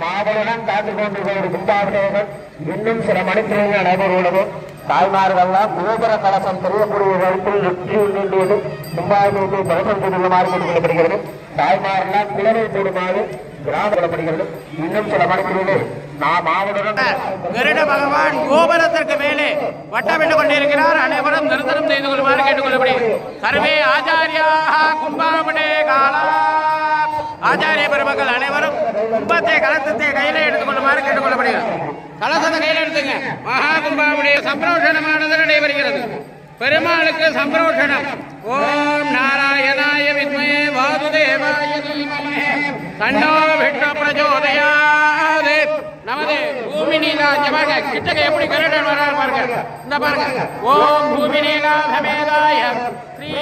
மாபலுடன் காத்துக் கொண்டிருக்கிற கும்பாபிஷேகம் இன்னும் சில மணித்திரையில் நடைபெறுகிறது. தாய்மார்கள்லாம் கோபுர கலசம் தெரியக்கூடிய வகுப்பில் வெற்றி உள்ளது. கும்பாபிஷேகத்தை கலசம் செய்துமாறு கொள்ளப்படுகிறது. தாய்மாரெல்லாம் குளவை போடுமாறு கிராமப்படுகிறது. இன்னும் சில மணித்திரையில் கருட பகவான் கோபுரத்திற்கு மேலே வட்டமிட்டுக் கொண்டிருக்கிறார். அனைவரும் நிறுத்தனம் செய்து கொள்ளுமாறு கேட்டுக் கொள்ளப்படுகிறது. சர்வே ஆச்சாரியாக கும்பாபிஷே காலா ஆச்சாரிய பெருமக்கள் அனைவரும் கும்பத்தை கலசத்தை கையில எடுத்துக் கொள்ளுமாறு கேட்டுக் கொள்ளப்படுகிறது. கலசத்தை கையில் எடுத்துங்க. மகா கும்பாபிஷே சம்பிரோஷணமானது நடைபெறுகிறது. பெருமாளுக்கு சம்பிரோஷணம். ஓம் நாராயணாய வித்மஹே வாசுதேவாய தீமஹி தன்னோ விஷ்ணு பிரச்சோதயாத். நமது பூமி நீலாஜ பாருங்க, கிட்டக்க எப்படி கருடன் வராரு பாருங்க. இந்த பாருங்க. ஓம் பூமி நீலாபமேதாய ஸ்ரீ